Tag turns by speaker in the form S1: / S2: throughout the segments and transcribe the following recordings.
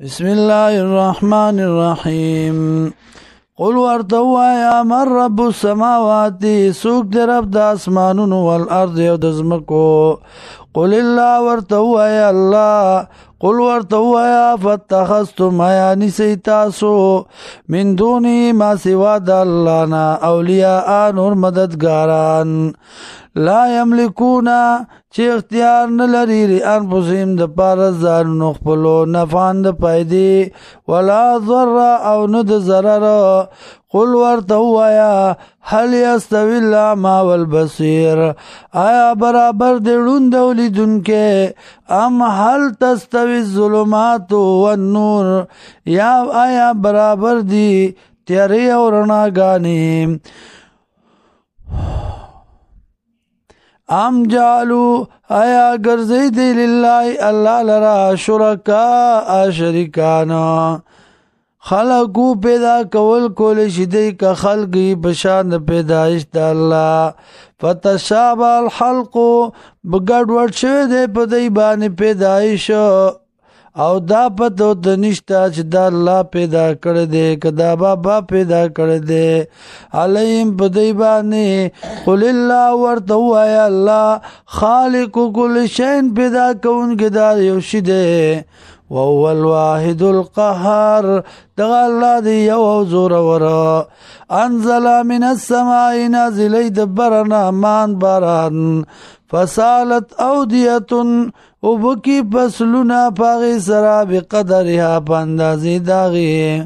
S1: بسم الله الرحمن الرحيم قل ورتوا يا من رب السماوات سوق در رب د اسمانونو والارض او د زمکو قل الله ورتوا يا الله قل ورتوا يا فاتخذتم يا نسيتاسو من دوني ما سوا د الله نا اولیاء نور مددگاران لا یملکونا چې اختیار نه لري انفسهم د پاره ځانونو خپلو نفعان د پیدې ولا ضر او نه د ضرر قل ورته ووایه هل یستوي الاعمى والبصیر آیا برابر دی ړوند او لیدونکی ام هل تستوي الظلمات والنور یا آیا برابر دی تیارې او رڼاګانې ام جالو آیا گرزی دی للہ اللہ لرا شرکا شریکانا خلقو پیدا کول کول شدی کا خلقی بشاند پیدایش دا اللہ فتشابه الحلق بگڑ وڑ شوی دی پدی بانی پیدایش او دا پتو د نشتا چې دا الله پیدا کړی دی که دا بابا پیدا کړی دی علیم په دی باندې قل الله ورته ووایه الله خالق کل شین پیدا کوونکی دا یو شی دی وهو الواحد القهار دغه الله دی یو او زورور انزل من السماء نازلی د برنا مان باران فسالت اودیتن او بکی پسلونا پاغی سرا بقدرها پاندازی داغی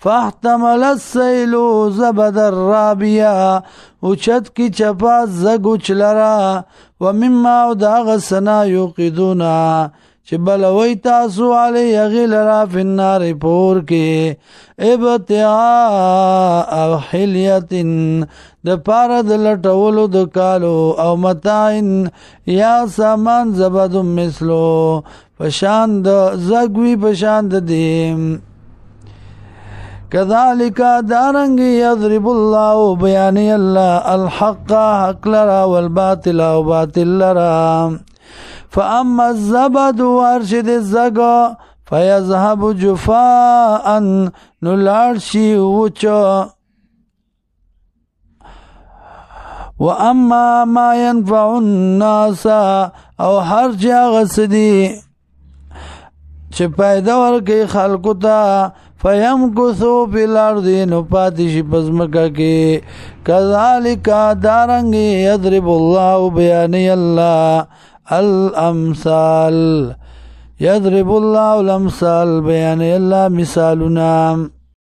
S1: فاحتمل السیلو زبد الرابیا او چت کی چپا زگو چلرا ومما او داغ سنا یوقیدونا چه بلوی تاسو علی غیلرا فی النار پور کی ابتعاء حلیتن د پاره د لټولو د کالو او متاعن یا سامان زبد مثلو پشاند زگوی پشاند دیم كذلك دارنگ يضرب الله بیانی اللہ الحق حق لرا والباطل او باطل لرا فاما الزبد وارشد الزگا فيذهب جفاء نلارشي وچو واما ما ينفع الناس او هر چا غسدي چې پیدا ورکي خلقو ته فيمكثو في الارض نو پاتش پزمکا کې كذلك دارنګ يضرب الله بیان الله الامثال يضرب الله الامثال بیان الله مثالنا